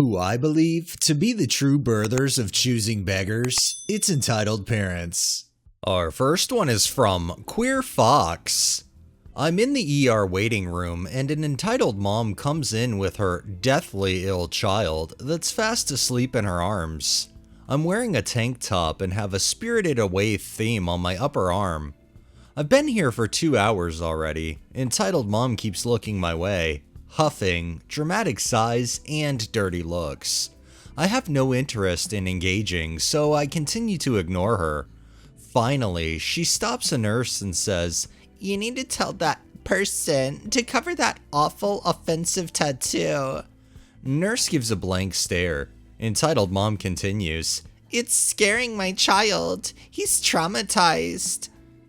Who I believe to be the true birthers of choosing beggars, it's entitled parents. Our first one is from Queer Fox. I'm in the ER waiting room and an entitled mom comes in with her deathly ill child that's fast asleep in her arms. I'm wearing a tank top and have a Spirited Away theme on my upper arm. I've been here for 2 hours already. Entitled mom keeps looking my way, huffing, dramatic sighs, and dirty looks. I have no interest in engaging, so I continue to ignore her. Finally, she stops a nurse and says, "You need to tell that person to cover that awful offensive tattoo." Nurse gives a blank stare. Entitled mom continues, "It's scaring my child. He's traumatized."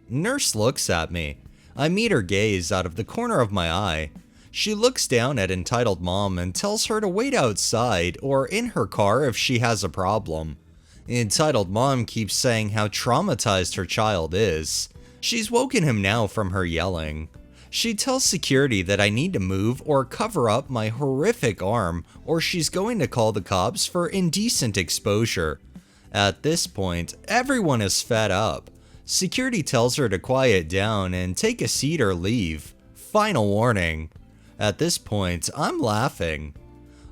Nurse looks at me. I meet her gaze out of the corner of my eye. She looks down at entitled mom and tells her to wait outside or in her car if she has a problem. Entitled mom keeps saying how traumatized her child is. She's woken him now from her yelling. She tells security that I need to move or cover up my horrific arm or she's going to call the cops for indecent exposure. At this point, everyone is fed up. Security tells her to quiet down and take a seat or leave. Final warning. At this point, I'm laughing.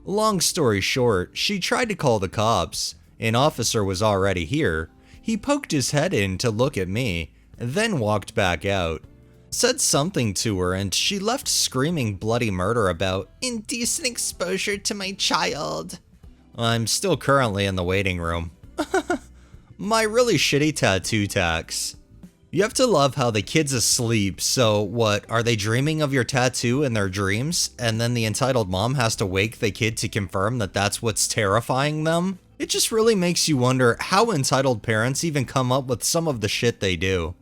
Long story short, she tried to call the cops. An officer was already here. He poked his head in to look at me, then walked back out. Said something to her and she left screaming bloody murder about indecent exposure to my child. I'm still currently in the waiting room. My really shitty tattoo tax. You have to love how the kid's asleep, so what, are they dreaming of your tattoo in their dreams, and then the entitled mom has to wake the kid to confirm that that's what's terrifying them? It just really makes you wonder how entitled parents even come up with some of the shit they do.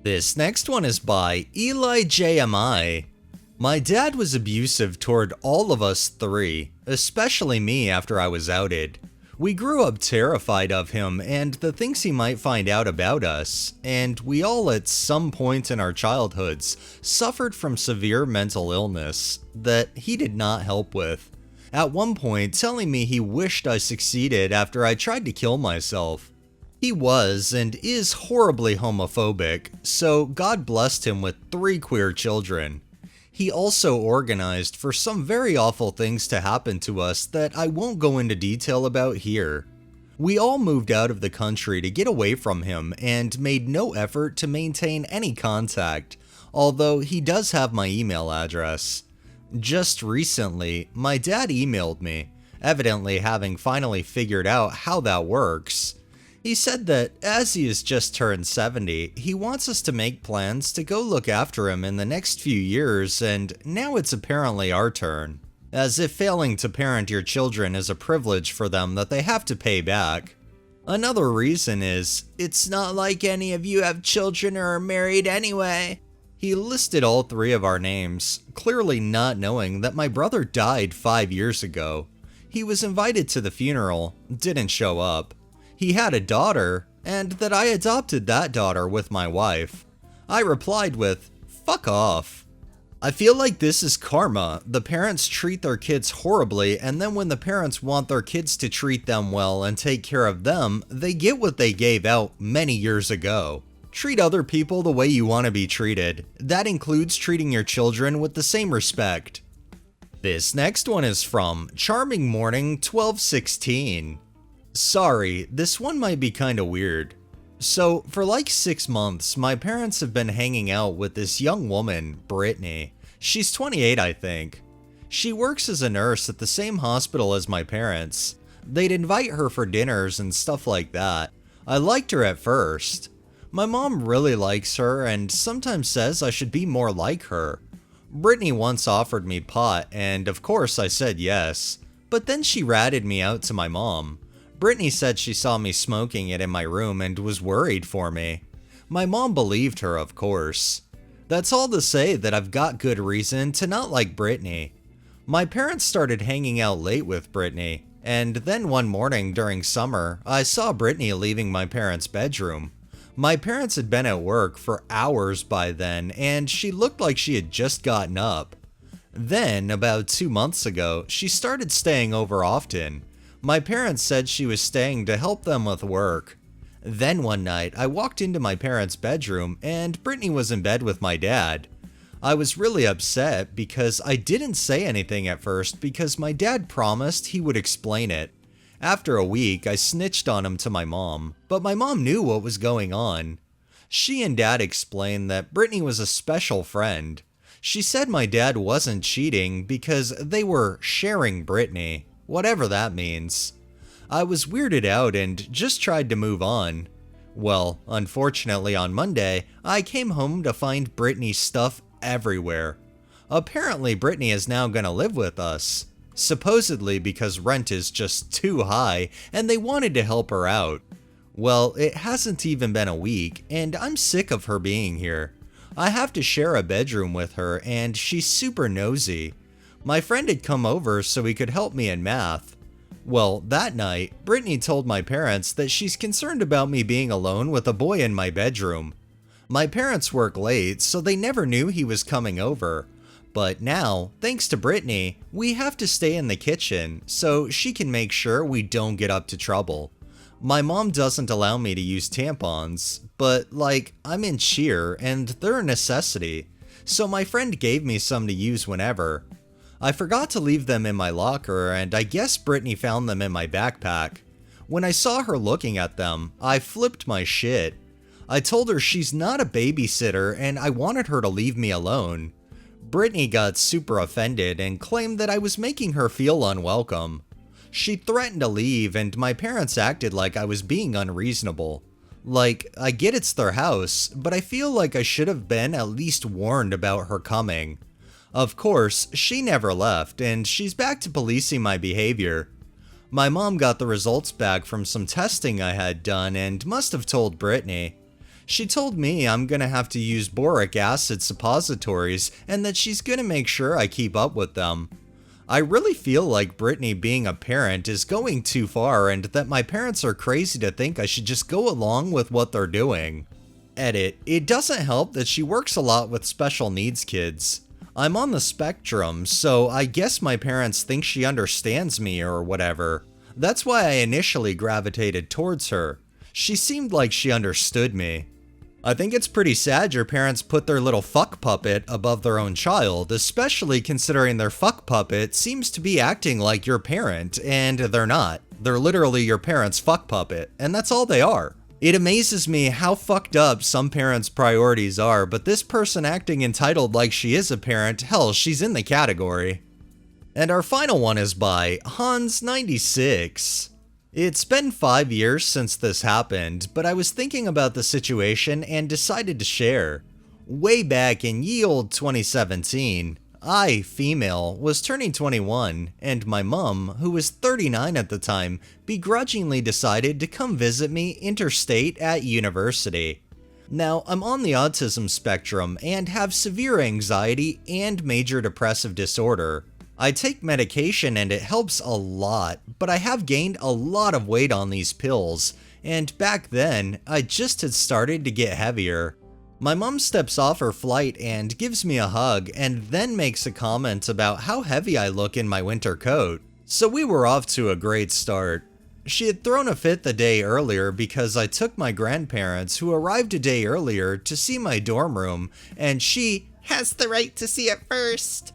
This next one is by Eli JMI. My dad was abusive toward all of us three, especially me after I was outed. We grew up terrified of him and the things he might find out about us, and we all at some point in our childhoods suffered from severe mental illness that he did not help with. At one point telling me he wished I succeeded after I tried to kill myself. He was and is horribly homophobic, so God blessed him with 3 queer children. He also organized for some very awful things to happen to us that I won't go into detail about here. We all moved out of the country to get away from him and made no effort to maintain any contact, although he does have my email address. Just recently, my dad emailed me, evidently having finally figured out how that works. He said that as he has just turned 70, he wants us to make plans to go look after him in the next few years, and now it's apparently our turn. As if failing to parent your children is a privilege for them that they have to pay back. Another reason is, it's not like any of you have children or are married anyway. He listed all 3 of our names, clearly not knowing that my brother died 5 years ago. He was invited to the funeral, didn't show up. He had a daughter, and that I adopted that daughter with my wife. I replied with, "Fuck off." I feel like this is karma. The parents treat their kids horribly, and then when the parents want their kids to treat them well and take care of them, they get what they gave out many years ago. Treat other people the way you want to be treated. That includes treating your children with the same respect. This next one is from Charming Morning 1216. Sorry, this one might be kinda weird. So, for like 6 months, my parents have been hanging out with this young woman, Brittany. She's 28, I think. She works as a nurse at the same hospital as my parents. They'd invite her for dinners and stuff like that. I liked her at first. My mom really likes her and sometimes says I should be more like her. Brittany once offered me pot, and of course I said yes. But then she ratted me out to my mom. Brittany said she saw me smoking it in my room and was worried for me. My mom believed her, of course. That's all to say that I've got good reason to not like Brittany. My parents started hanging out late with Brittany, and then one morning during summer, I saw Brittany leaving my parents' bedroom. My parents had been at work for hours by then, and she looked like she had just gotten up. Then, about 2 months ago, she started staying over often. My parents said she was staying to help them with work. Then one night, I walked into my parents' bedroom and Brittany was in bed with my dad. I was really upset because I didn't say anything at first because my dad promised he would explain it. After a week, I snitched on him to my mom, but my mom knew what was going on. She and dad explained that Brittany was a special friend. She said my dad wasn't cheating because they were sharing Brittany, whatever that means. I was weirded out and just tried to move on. Well, unfortunately on Monday, I came home to find Brittany's stuff everywhere. Apparently Brittany is now gonna live with us. Supposedly because rent is just too high and they wanted to help her out. Well, it hasn't even been a week and I'm sick of her being here. I have to share a bedroom with her and she's super nosy. My friend had come over so he could help me in math. Well, that night, Brittany told my parents that she's concerned about me being alone with a boy in my bedroom. My parents work late, so they never knew he was coming over. But now, thanks to Brittany, we have to stay in the kitchen so she can make sure we don't get up to trouble. My mom doesn't allow me to use tampons, but I'm in cheer and they're a necessity, so my friend gave me some to use whenever. I forgot to leave them in my locker and I guess Brittany found them in my backpack. When I saw her looking at them, I flipped my shit. I told her she's not a babysitter and I wanted her to leave me alone. Brittany got super offended and claimed that I was making her feel unwelcome. She threatened to leave and my parents acted like I was being unreasonable. I get it's their house, but I feel like I should have been at least warned about her coming. Of course, she never left and she's back to policing my behavior. My mom got the results back from some testing I had done and must have told Brittany. She told me I'm gonna have to use boric acid suppositories and that she's gonna make sure I keep up with them. I really feel like Brittany being a parent is going too far and that my parents are crazy to think I should just go along with what they're doing. Edit, it doesn't help that she works a lot with special needs kids. I'm on the spectrum, so I guess my parents think she understands me or whatever. That's why I initially gravitated towards her. She seemed like she understood me. I think it's pretty sad your parents put their little fuck puppet above their own child, especially considering their fuck puppet seems to be acting like your parent, and they're not. They're literally your parent's fuck puppet, and that's all they are. It amazes me how fucked up some parents' priorities are, but this person acting entitled like she is a parent, hell, she's in the category. And our final one is by Hans96. It's been 5 years since this happened, but I was thinking about the situation and decided to share. Way back in ye olde 2017, I, female, was turning 21, and my mum, who was 39 at the time, begrudgingly decided to come visit me interstate at university. Now, I'm on the autism spectrum and have severe anxiety and major depressive disorder. I take medication and it helps a lot, but I have gained a lot of weight on these pills, and back then, I just had started to get heavier. My mom steps off her flight and gives me a hug and then makes a comment about how heavy I look in my winter coat. So we were off to a great start. She had thrown a fit the day earlier because I took my grandparents, who arrived a day earlier, to see my dorm room, and she has the right to see it first.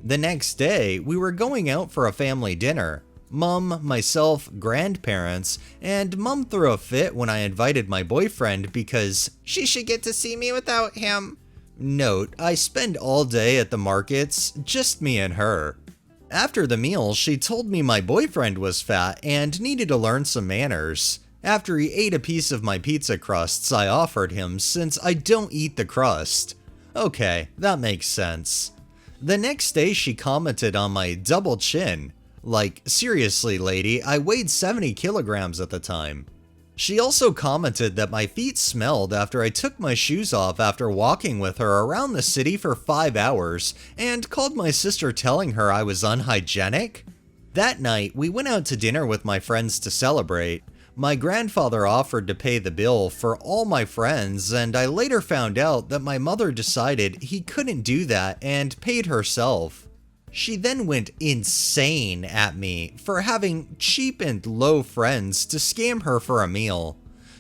The next day, we were going out for a family dinner. Mum, myself, grandparents, and Mum threw a fit when I invited my boyfriend because she should get to see me without him. Note, I spend all day at the markets, just me and her. After the meal, she told me my boyfriend was fat and needed to learn some manners. After he ate a piece of my pizza crusts I offered him since I don't eat the crust. Okay, that makes sense. The next day she commented on my double chin. Like, seriously lady, I weighed 70 kilograms at the time. She also commented that my feet smelled after I took my shoes off after walking with her around the city for 5 hours, and called my sister telling her I was unhygienic. That night, we went out to dinner with my friends to celebrate. My grandfather offered to pay the bill for all my friends, and I later found out that my mother decided he couldn't do that and paid herself. She then went insane at me for having cheap and low friends to scam her for a meal.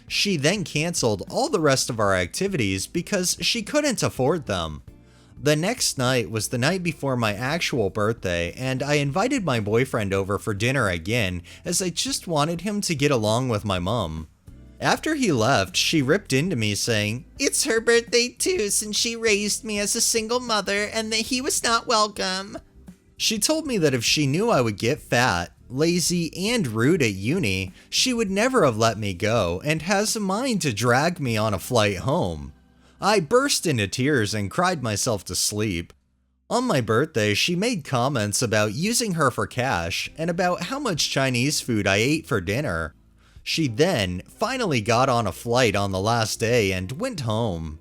She then canceled all the rest of our activities because she couldn't afford them. The next night was the night before my actual birthday, and I invited my boyfriend over for dinner again as I just wanted him to get along with my mom. After he left, she ripped into me saying, "It's her birthday too, since she raised me as a single mother and that he was not welcome." She told me that if she knew I would get fat, lazy, and rude at uni, she would never have let me go and has a mind to drag me on a flight home. I burst into tears and cried myself to sleep. On my birthday, she made comments about using her for cash and about how much Chinese food I ate for dinner. She then finally got on a flight on the last day and went home.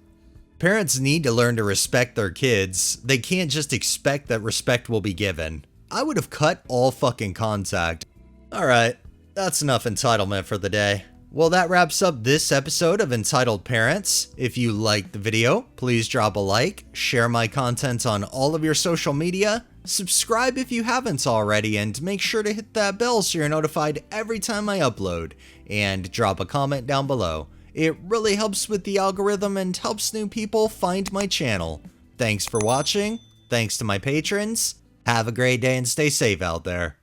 Parents need to learn to respect their kids. They can't just expect that respect will be given. I would have cut all fucking contact. Alright, that's enough entitlement for the day. Well, that wraps up this episode of Entitled Parents. If you liked the video, please drop a like, share my content on all of your social media, subscribe if you haven't already, and make sure to hit that bell so you're notified every time I upload, and drop a comment down below. It really helps with the algorithm and helps new people find my channel. Thanks for watching, thanks to my patrons, have a great day and stay safe out there.